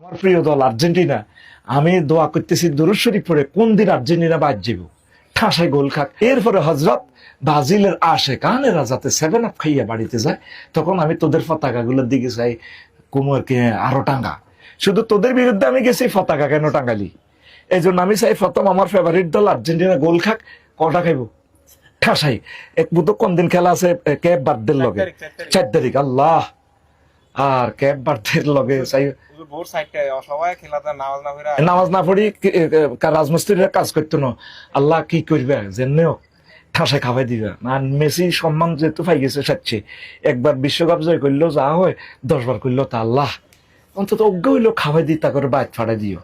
আমার প্রিয় দল আর্জেন্টিনা। আমি দোয়া করতেছি দুরূদ শরীফ পড়ে কোন দিন আর্জেন্টিনা বাদ যাব, ঠাসায় গোল খাক। এরপরে হজরত ব্রাজিলের আশেকানেরা যাতে 7 আপ খাইয়া বাড়িতে যায়, তখন আমি তোদের পতাকাগুলোর দিকে চাই, কুমোরকে আরো টাঙ্গা। শুধু তোদের বিরুদ্ধে আমি গেছি, পতাকা কেন টাঙ্গালি? এই জন্য আমি চাই প্রথম আমার ফেভারিট দল আর্জেন্টিনা গোল খাক। কটা খাইব ঠাসাই। এক বুধ কোন দিন খেলা আছে? ক্যাপ বার্থডের লগে 4 তারিখ। আল্লাহ, আর ক্যাপ বার্থডের লগে চাই নামাজ না পড়ি রাজমিস্ত্রিরা কাজ করতো না। আল্লাহ কি করবে জেনেও ঠাসা খাওয়াই দিবে। আর মেসি সম্মান যেহেতু পাই গেছে সাচ্ছে, একবার বিশ্বকাপ জয় করলেও যা হয়, 10 বার করলেও তা আল্লাহ অন্তত অজ্ঞ হইলেও খাওয়াই দিই, তা করে বাইক ফাড়াই দিও,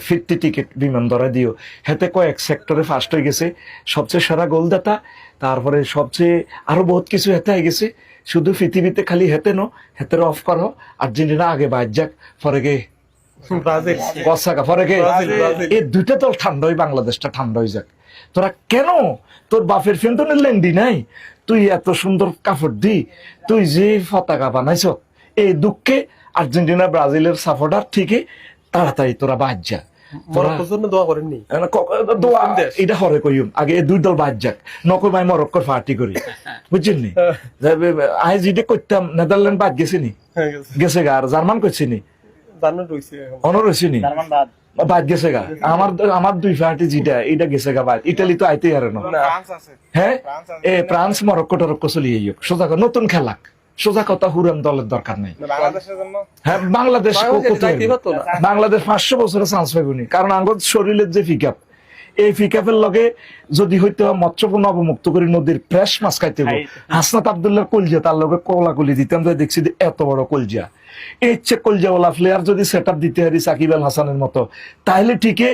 ফিরতি টিকিট বিমান ধরা দিও। হেতে কয়েক সেক্টরে ফার্স্ট হয়ে গেছে, সবচেয়ে সেরা গোলদাতা, তারপরে সবচেয়ে আরো বহুত কিছু হেতে হয়ে গেছে। শুধু পৃথিবীতে খালি হেতে নো, হেতের অফ করো। আর্জেন্টিনা আগে বাইর যাক, পরে গে পরে গে এই দুইটা দল ঠান্ডা হয়, বাংলাদেশটা ঠান্ডা হয়ে যাক। তোরা কেন তোর বাপের ফেন্টনের লেন্ডি নাই? তুই এত সুন্দর কাপড় দি, তুই যে পতাকা বানাইছ, এই দুঃখে আর্জেন্টিনা ব্রাজিলের সাপোর্টার ঠিকই তাড়াতাড়ি তোরা বাদ যা। এটা হরে কইম আগে এই দুই দল বাদ যাক, নকল ভাই মরক্কোর পার্টি করি, বুঝছেন নি? আই যেটা করতাম, নেদারল্যান্ড বাদ গেছে নি, গেছে গা। আর জার্মান করছে নি, অনর হয়েছে নি, বাদ গেছে গা। আমার দুই পার্টি যেটা এটা গেছে গা বাদ। ইটালি তো আইতেই হারে না। হ্যাঁ, এ ফ্রান্স মরক্কো টরক্কো চলিয়ে যাক, সোজা নতুন খেলাক। সোজা কথা, হুরান দলের দরকার নেই। হ্যাঁ, বাংলাদেশ 500 বছরের চান্স পাইবনি, কারণ আঙ্গর শরীরের যে ফিকাপ, এই ফিকাপের লগে যদি হইতে মৎস্যপূর্ণ অবমুক্ত করি নদীর ফ্রেশ মাছ খাইতে হবে। হাসনাত আব্দুল্লাহ কলজিয়া, তার লগে কলা কলি দিতাম, দেখছি এত বড় কলজিয়া। এই ইচ্ছে কলজিয়াওয়ালা প্লেয়ার যদি সেট আপ দিতে পারি সাকিব আল হাসানের মতো, তাহলে ঠিকই